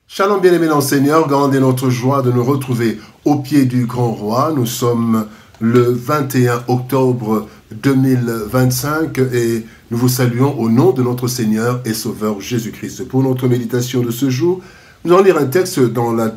Shalom bien-aimés dans le Seigneur, grande est notre joie de nous retrouver au pied du grand roi. Nous sommes le 21 octobre 2025 et nous vous saluons au nom de notre Seigneur et Sauveur Jésus-Christ. Pour notre méditation de ce jour, nous allons lire un texte dans la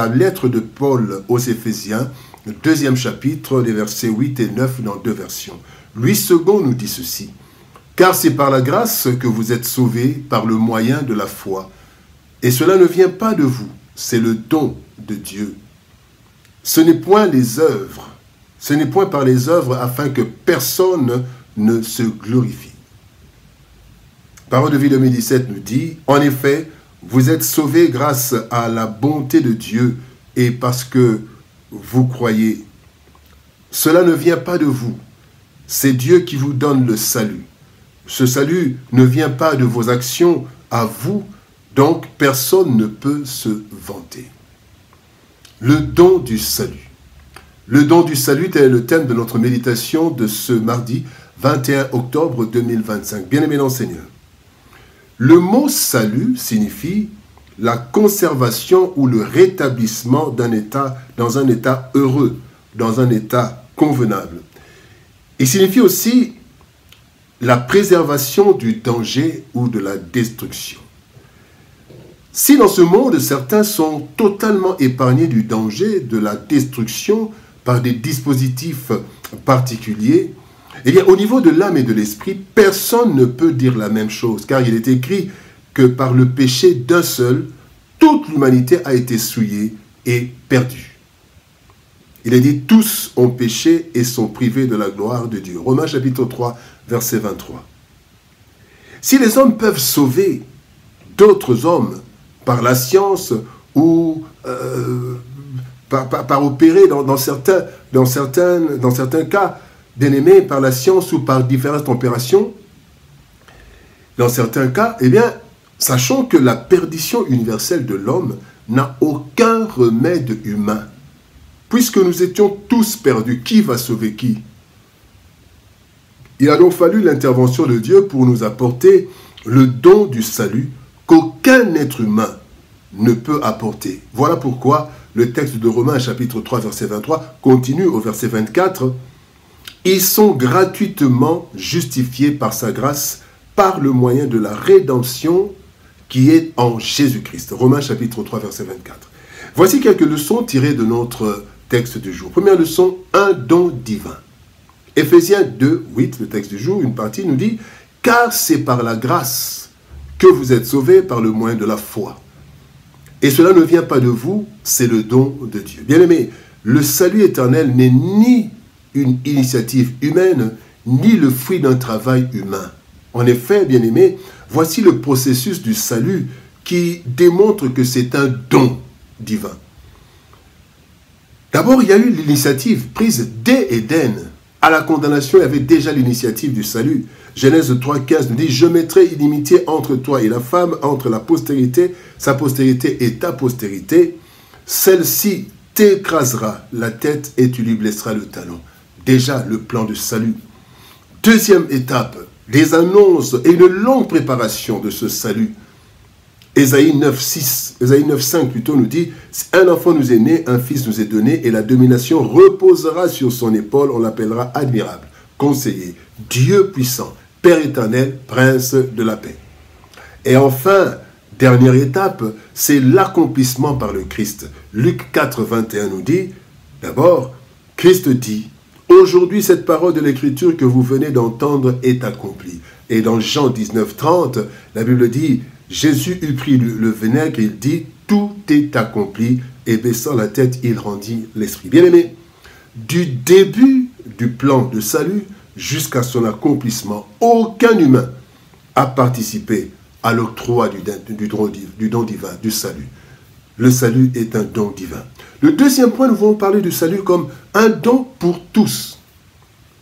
lettre de Paul aux Éphésiens, le 2e chapitre, les versets 8 et 9 dans deux versions. Louis II nous dit ceci: « Car c'est par la grâce que vous êtes sauvés par le moyen de la foi. Et cela ne vient pas de vous, c'est le don de Dieu. Ce n'est point les œuvres, ce n'est point par les œuvres afin que personne ne se glorifie. » Parole de vie 2017 nous dit: « En effet, vous êtes sauvés grâce à la bonté de Dieu et parce que vous croyez. Cela ne vient pas de vous, c'est Dieu qui vous donne le salut. Ce salut ne vient pas de vos actions à vous, donc personne ne peut se vanter. » Le don du salut. Le don du salut est le thème de notre méditation de ce mardi 21 octobre 2025. Bien-aimés dans le Seigneur, le mot salut signifie la conservation ou le rétablissement d'un état, dans un état heureux, dans un état convenable. Il signifie aussi la préservation du danger ou de la destruction. Si dans ce monde, certains sont totalement épargnés du danger, de la destruction par des dispositifs particuliers, eh bien, au niveau de l'âme et de l'esprit, personne ne peut dire la même chose, car il est écrit que par le péché d'un seul, toute l'humanité a été souillée et perdue. Il est dit: tous ont péché et sont privés de la gloire de Dieu. Romains chapitre 3, verset 23. Si les hommes peuvent sauver d'autres hommes par la science ou par opérer dans certains cas, bien-aimés, par la science ou par différentes opérations, dans certains cas, eh bien, sachons que la perdition universelle de l'homme n'a aucun remède humain. Puisque nous étions tous perdus, qui va sauver qui? Il a donc fallu l'intervention de Dieu pour nous apporter le don du salut qu'aucun être humain ne peut apporter. Voilà pourquoi le texte de Romains chapitre 3 verset 23 continue au verset 24. « Ils sont gratuitement justifiés par sa grâce par le moyen de la rédemption qui est en Jésus-Christ. » Romains chapitre 3 verset 24. Voici quelques leçons tirées de notre texte du jour. Première leçon, un don divin. Éphésiens 2, 8, le texte du jour, une partie nous dit: « Car c'est par la grâce que vous êtes sauvés par le moyen de la foi. Et cela ne vient pas de vous, c'est le don de Dieu. » Bien-aimés, le salut éternel n'est ni une initiative humaine, ni le fruit d'un travail humain. En effet, bien-aimés, voici le processus du salut qui démontre que c'est un don divin. D'abord, il y a eu l'initiative prise dès Éden. À la condamnation, il y avait déjà l'initiative du salut. Genèse 3,15 nous dit: « Je mettrai inimitié entre toi et la femme, entre la postérité, sa postérité et ta postérité. Celle-ci t'écrasera la tête et tu lui blesseras le talon. » Déjà le plan de salut. Deuxième étape, les annonces et une longue préparation de ce salut. Ésaïe 9,5 plutôt nous dit: « Un enfant nous est né, un fils nous est donné, et la domination reposera sur son épaule. On l'appellera admirable, conseiller, Dieu puissant, Père éternel, prince de la paix. » Et enfin, dernière étape, c'est l'accomplissement par le Christ. Luc 4, 21 nous dit, d'abord, Christ dit: « Aujourd'hui, cette parole de l'Écriture que vous venez d'entendre est accomplie. » Et dans Jean 19, 30, la Bible dit: « Jésus eut pris le vinaigre, il dit: « Tout est accompli. » Et baissant la tête, il rendit l'esprit. » Bien-aimés, du début du plan de salut jusqu'à son accomplissement, aucun humain a participé à l'octroi du don divin, du salut. Le salut est un don divin. Le deuxième point, nous allons parler du salut comme un don pour tous.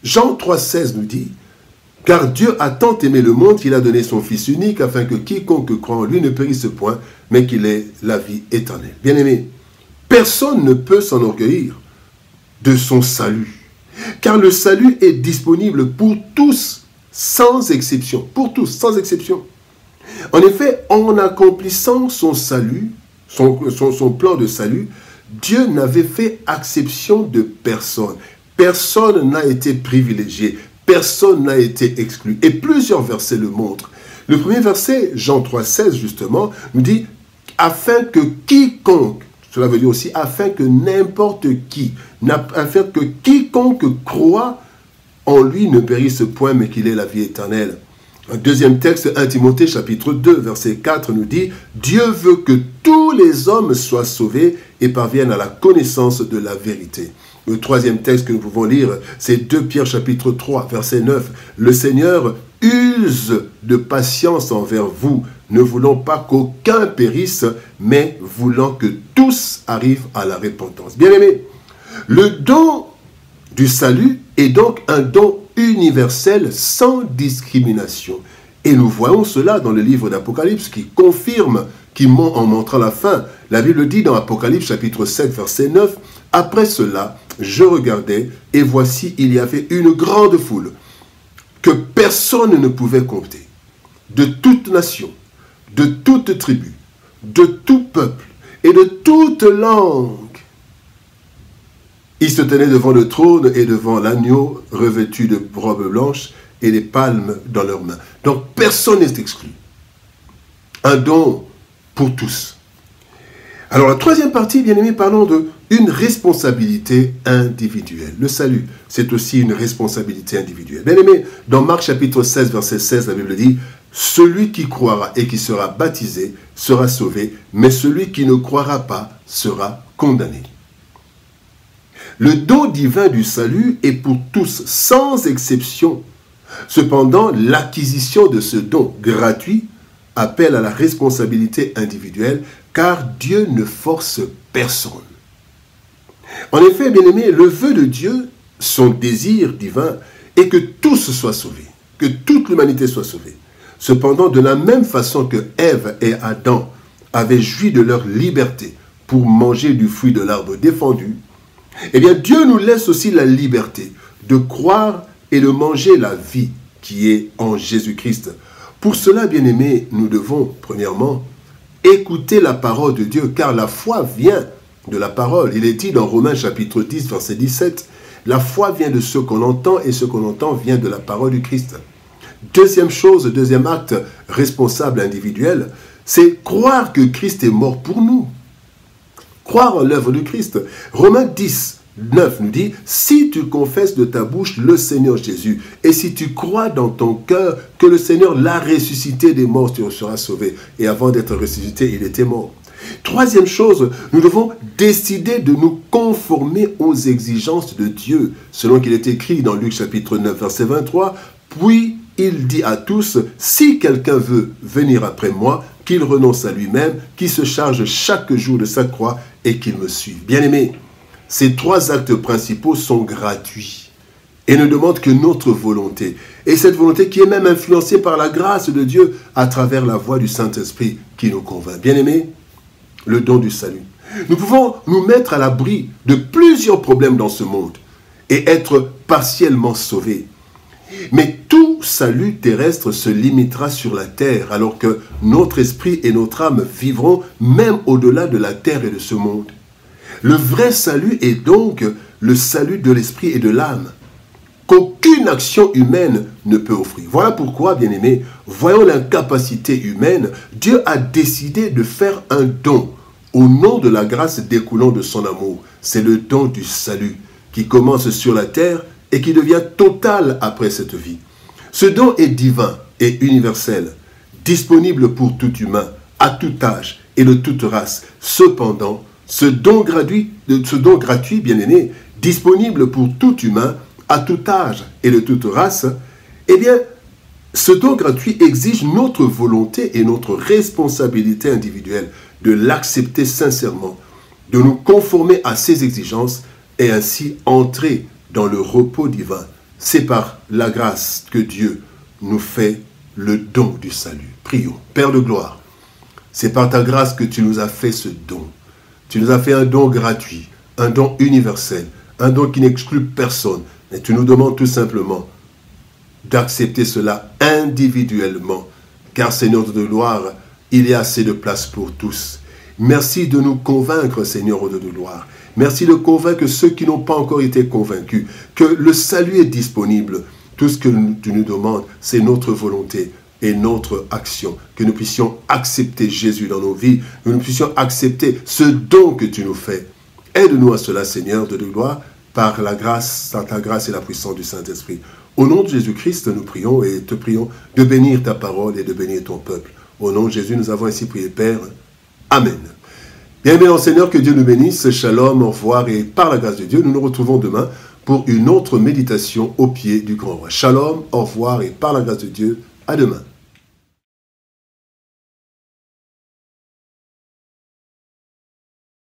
Jean 3,16 nous dit: « Car Dieu a tant aimé le monde qu'il a donné son Fils unique, afin que quiconque croit en lui ne périsse point, mais qu'il ait la vie éternelle. » Bien-aimés, personne ne peut s'enorgueillir de son salut, car le salut est disponible pour tous, sans exception. Pour tous, sans exception. En effet, en accomplissant son salut, son plan de salut, Dieu n'avait fait exception de personne. Personne n'a été privilégié. Personne n'a été exclu. Et plusieurs versets le montrent. Le premier verset, Jean 3,16 justement, nous dit « Afin que quiconque », cela veut dire aussi « afin que n'importe qui », afin que quiconque croit en lui ne périsse point, mais qu'il ait la vie éternelle. Un deuxième texte, 1 Timothée chapitre 2, verset 4 nous dit « Dieu veut que tous les hommes soient sauvés et parviennent à la connaissance de la vérité. » Le troisième texte que nous pouvons lire, c'est 2 Pierre chapitre 3, verset 9. « Le Seigneur use de patience envers vous, ne voulant pas qu'aucun périsse, mais voulant que tous arrivent à la repentance. » Bien-aimés, le don du salut est donc un don universel sans discrimination. Et nous voyons cela dans le livre d'Apocalypse qui confirme, en montrant la fin. La Bible dit dans Apocalypse chapitre 7 verset 9, « Après cela, je regardais et voici il y avait une grande foule que personne ne pouvait compter, de toute nation, de toute tribu, de tout peuple et de toute langue. Ils se tenaient devant le trône et devant l'agneau revêtu de robes blanches et des palmes dans leurs mains. » Donc personne n'est exclu. Un don pour tous. Alors la troisième partie, bien aimé, parlons d'une responsabilité individuelle. Le salut, c'est aussi une responsabilité individuelle. Bien aimé, dans Marc chapitre 16, verset 16, la Bible dit « Celui qui croira et qui sera baptisé sera sauvé, mais celui qui ne croira pas sera condamné. » Le don divin du salut est pour tous, sans exception. Cependant, l'acquisition de ce don gratuit appelle à la responsabilité individuelle, car Dieu ne force personne. En effet, bien-aimés, le vœu de Dieu, son désir divin, est que tous soient sauvés, que toute l'humanité soit sauvée. Cependant, de la même façon que Ève et Adam avaient joui de leur liberté pour manger du fruit de l'arbre défendu, eh bien, Dieu nous laisse aussi la liberté de croire et de manger la vie qui est en Jésus-Christ. Pour cela, bien-aimés, nous devons, premièrement, écouter la parole de Dieu, car la foi vient de la parole. Il est dit dans Romains chapitre 10, verset 17, « La foi vient de ce qu'on entend, et ce qu'on entend vient de la parole du Christ. » Deuxième chose, deuxième acte responsable individuel, c'est croire que Christ est mort pour nous. Croire en l'œuvre de Christ. Romains 10, 9 nous dit, « Si tu confesses de ta bouche le Seigneur Jésus, et si tu crois dans ton cœur que le Seigneur l'a ressuscité des morts, tu seras sauvé. » Et avant d'être ressuscité, il était mort. Troisième chose, nous devons décider de nous conformer aux exigences de Dieu, selon qu'il est écrit dans Luc chapitre 9, verset 23, « Puis il dit à tous, si quelqu'un veut venir après moi, qu'il renonce à lui-même, qu'il se charge chaque jour de sa croix et qu'il me suive. » Bien-aimés, ces trois actes principaux sont gratuits et ne demandent que notre volonté. Et cette volonté qui est même influencée par la grâce de Dieu à travers la voix du Saint-Esprit qui nous convainc. Bien-aimés, le don du salut. Nous pouvons nous mettre à l'abri de plusieurs problèmes dans ce monde et être partiellement sauvés. Mais tout salut terrestre se limitera sur la terre, alors que notre esprit et notre âme vivront même au-delà de la terre et de ce monde. Le vrai salut est donc le salut de l'esprit et de l'âme, qu'aucune action humaine ne peut offrir. Voilà pourquoi, bien-aimés, voyant l'incapacité humaine, Dieu a décidé de faire un don au nom de la grâce découlant de son amour. C'est le don du salut qui commence sur la terre et qui devient total après cette vie. Ce don est divin et universel, disponible pour tout humain, à tout âge et de toute race. Cependant, ce don gratuit, bien-aimé, disponible pour tout humain, à tout âge et de toute race, eh bien, ce don gratuit exige notre volonté et notre responsabilité individuelle de l'accepter sincèrement, de nous conformer à ses exigences et ainsi entrer dans le repos divin. C'est par la grâce que Dieu nous fait le don du salut. Prions. Père de gloire, c'est par ta grâce que tu nous as fait ce don. Tu nous as fait un don gratuit, un don universel, un don qui n'exclut personne. Et tu nous demandes tout simplement d'accepter cela individuellement. Car Seigneur de gloire, il y a assez de place pour tous. Merci de nous convaincre, Seigneur, au Dieu de gloire. Merci de convaincre ceux qui n'ont pas encore été convaincus que le salut est disponible. Tout ce que tu nous demandes, c'est notre volonté et notre action. Que nous puissions accepter Jésus dans nos vies, que nous puissions accepter ce don que tu nous fais. Aide-nous à cela, Seigneur, de gloire, par la grâce, par ta grâce et la puissance du Saint-Esprit. Au nom de Jésus-Christ, nous prions et te prions de bénir ta parole et de bénir ton peuple. Au nom de Jésus, nous avons ainsi prié, Père. Amen. Bien, Seigneur, que Dieu nous bénisse. Shalom, au revoir et par la grâce de Dieu, nous nous retrouvons demain pour une autre méditation au pied du grand roi. Shalom, au revoir et par la grâce de Dieu, à demain.